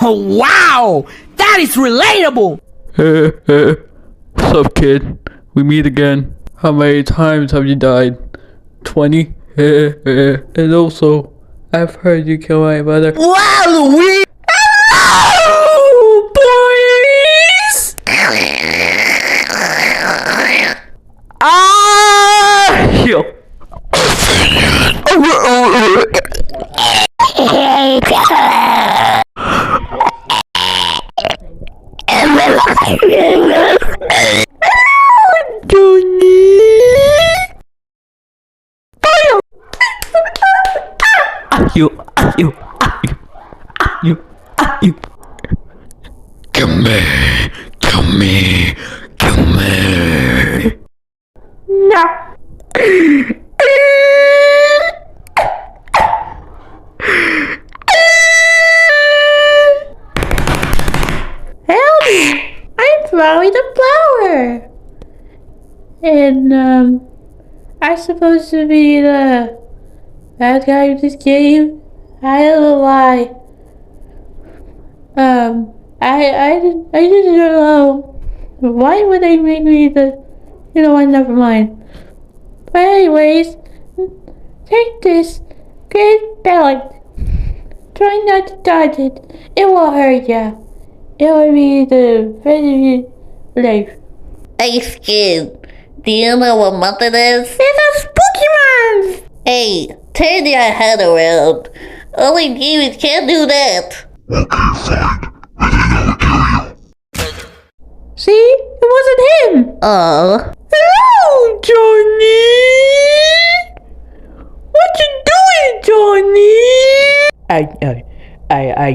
Wow! That is relatable! What's up, kid? We meet again. How many times have you died? 20? And also, I've heard you kill my mother. Wow, Louis! Hello, boys! Yo. You. Come here. No. Howdy! I'm Flowey the Flower. And, I'm supposed to be the bad guy of this game. I don't know why. I didn't know. Why would they make me the, you know what, never mind. But anyways, take this great pellet. Try not to dodge it. It won't hurt ya. It will be the rest of your life. Hey, Skid, do you know what month it is? It's a spooky month! Hey, turn your head around. Only demons can't do that. Okay, fine. I think I'll kill you. See? It wasn't him! Oh. Hello, Johnny! What you doing, Johnny?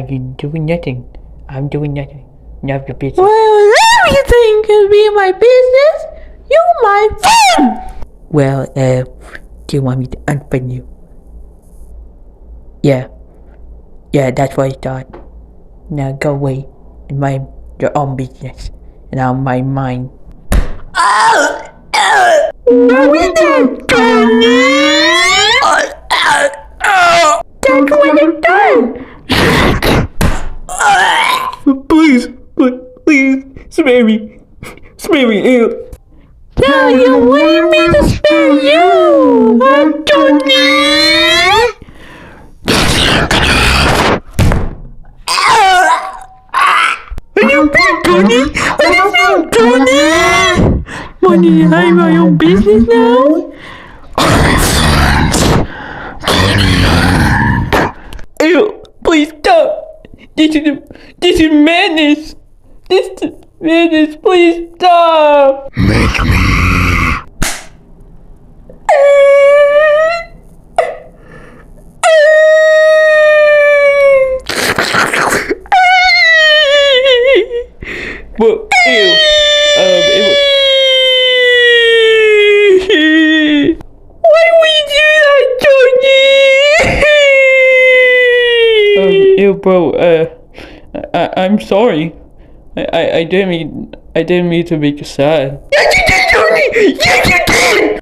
I'm doing nothing. I'm doing nothing. None of your business. Well, everything can be my business. You're my friend! Well, do you want me to unfriend you? Yeah, that's what I thought. Now go away and mind your own business, and I'll mind mine. What is that, Johnny? That's what I'm done! Please, spare me. Spare me, ew. No, you want me to spare you! I'm Johnny! Are you big, Johnny? What is that, Johnny? Money, I have my own business now? Ew, please stop. This is madness. This is madness. Please stop. Make me. Well, ew. Why would you do that, Johnny? Ew, bro. I'm sorry. I didn't mean to make you sad. Yes, you did, Johnny! Yes, you did!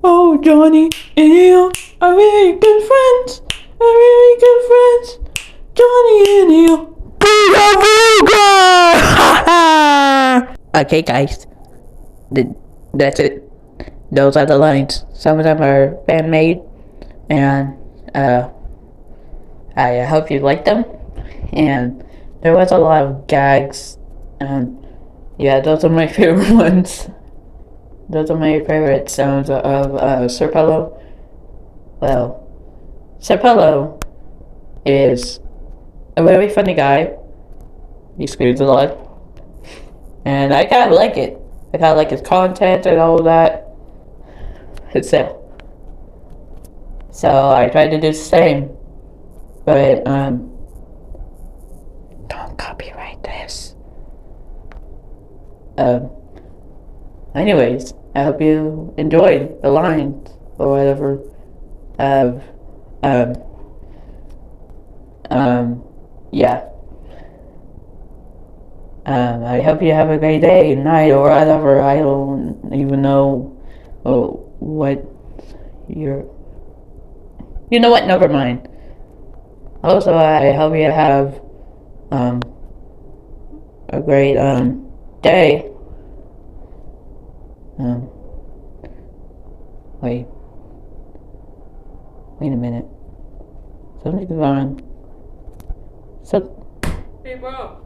Oh, Johnny and you are very good friends. Johnny and you. Okay, guys. That's it. Those are the lines. Some of them are fan-made, and I hope you like them. And there was a lot of gags, and yeah, those are my favorite ones. Those are my favorite sounds of Sir Pelo. Well, Sir Pelo is a very funny guy. He screams a lot, and I kind of like it. I kind of like his content and all that. So I tried to do the same, but don't copyright this. Anyways, I hope you enjoyed the lines or whatever. Yeah. I hope you have a great day, night, or whatever. I don't even know what you're You know what? Never mind. Also, I hope you have a great day. Um, wait, wait a minute. Something's wrong. So. Hey, bro.